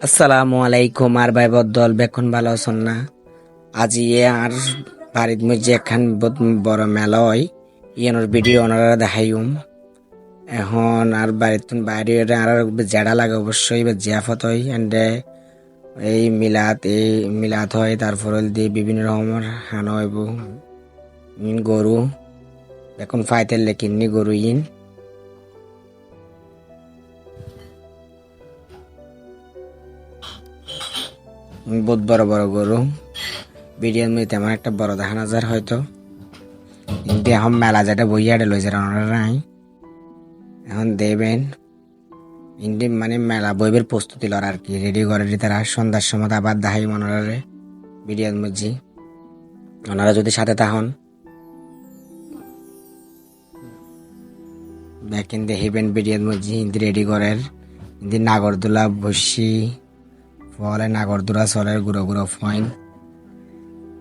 আসসালামু আলাইকুম আর ভাই বদল বেখন ভালো আছেন না আজি আর বাড়ির মধ্যে একখান বড় মেলা হয় ইয়ানোর ভিডিও ওনারা দেখাইম এখন আর বাড়ির বাইরে আর জেডা লাগে অবশ্যই বা জিয়াফত হয় এন্ডে এই মিলাদ হয় তারপর দিয়ে বিভিন্ন রকমের হানো হইব গরু এখন ফাইতেল লেকিননি গরু বহুত বড় বড় গরু ভিডিওর মধ্যে তেমন একটা বড় দেখা নাজার হয়তো কিন্তু এখন মেলা যেটা বইয়া লইছে ওনারা নাই এখন দেবেন ইন্ডি মানে মেলা বইবের প্রস্তুতি লর আর কি রেডি করে তারা সন্ধ্যার সময় আবার দেখাই মনোরে ভিডিওর মধ্যে ওনারা যদি সাথে থাকুন দেখেন দেখিবেন ভিডিওর মধ্যে হিন্দি রেডি করের হিন্দি নাগরদোলা বসি ফলে নাগরদোলা চলের গুঁড়ো গুঁড়ো ফয়েন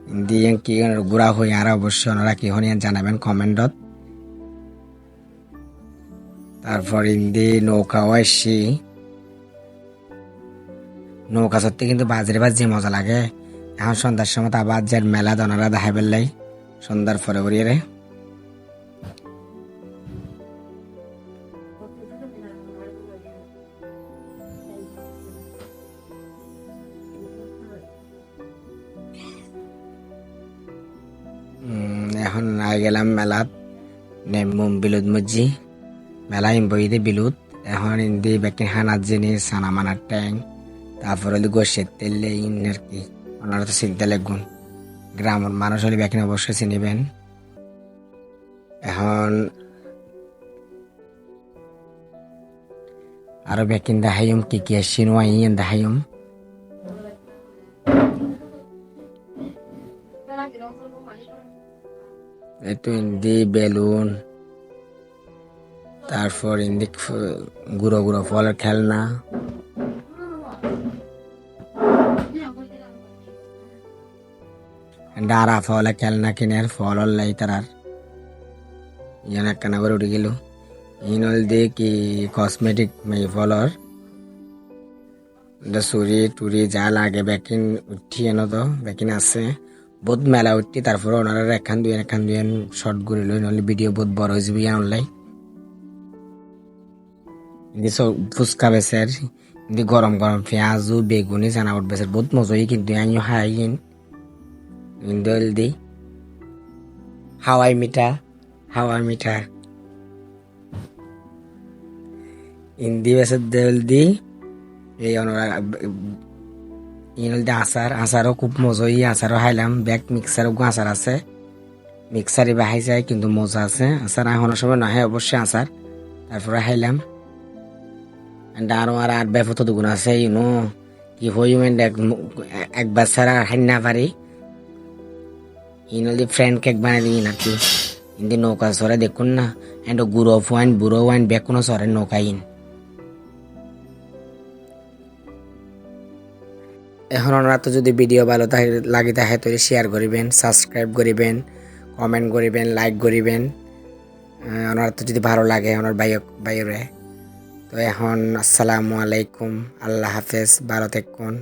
হিন্দি কি গুড়া হই আর অবশ্যই ওনারা কি হন জানাবেন কমেন্টত তারপর হিন্দি নৌকাও আসছি নৌকা সত্যি কিন্তু বাজারে বাজ যে মজা লাগে এখন সন্ধ্যার সময় আবার যার মেলা দনারা দেখা পেলাই সন্ধ্যার পরে উড়িয়ে এখন আই গেলাম মেলাত নেমুম বিলুদ মজি মেলা বইতে বিলুদ এখন ইন্দি বেকি হানার জিনিস সানা মানার ট্যাং তারপর হলে গোসের তেলে ইন আর কি ওনারা তো চিনতে লাগুন গ্রামের মানুষ হলে বেকিন অবশ্যই চিনিবেন এখন আরো বেকিন দেখাইম কি সিনোয়া ইন দেখাইম একটু ইন্দি বেলুন তারপর ইন্দি গুঁড়ো গুঁড়ো ফলের খেলনা ডারা ফলে খেলনা কিনের ফল লাই তারার ইয়ান একখানা করে উঠে গেল ইনল দিয়ে কি কসমেটিক ফলর চুরি টুরি যা লাগে বেকিন উঠি এনো তো বেকিন আছে বহুত মেলা উঠি তারপরে ওনারা একখান দুই শর্ট করে লই নহলে ভিডিও বহুত বড় হয়ে যাবে ইয়ান লাই ফুচকা বেচের কিন্তু গরম গরম পেঁয়াজু বেগুনি চানা উঠ বেচের বহুত মজা কিন্তু আমিও খাই কিন্তু দি হাওয়াই মিঠা ইন্দি বেচের দেল দি এই ইনলদে আচারও খুব মজা আচারও খাইলাম ব্যাগ মিক্সার আচার আছে মিক্সারে বাহাই যায় কিন্তু মজা আছে আচার এখনো সময় নহে অবশ্যই আচার তারপরে খাইলাম আরো আর আট ব্যাপত দুগুণ আছে কি হই একবার ছাড়া খাই না পারি ইনলদি ফ্রেন্ড কেক বানাই দিই নাকি ইন্দি নৌকা সরে দেখুন না এন্ড গুঁড়ো ওয়াইন বুড়ো ওয়াইন বেকুনো সরে নৌকা এখন ওনারা তো যদি ভিডিও ভালো লাগে থাকে তো শেয়ার করিবেন সাবস্ক্রাইব করিবেন কমেন্ট করিবেন লাইক করিবেন ওনারা তো যদি ভালো লাগে ওনার বাইরে তো এখন আসসালামু আলাইকুম আল্লাহ হাফেজ ভালো থাকুন।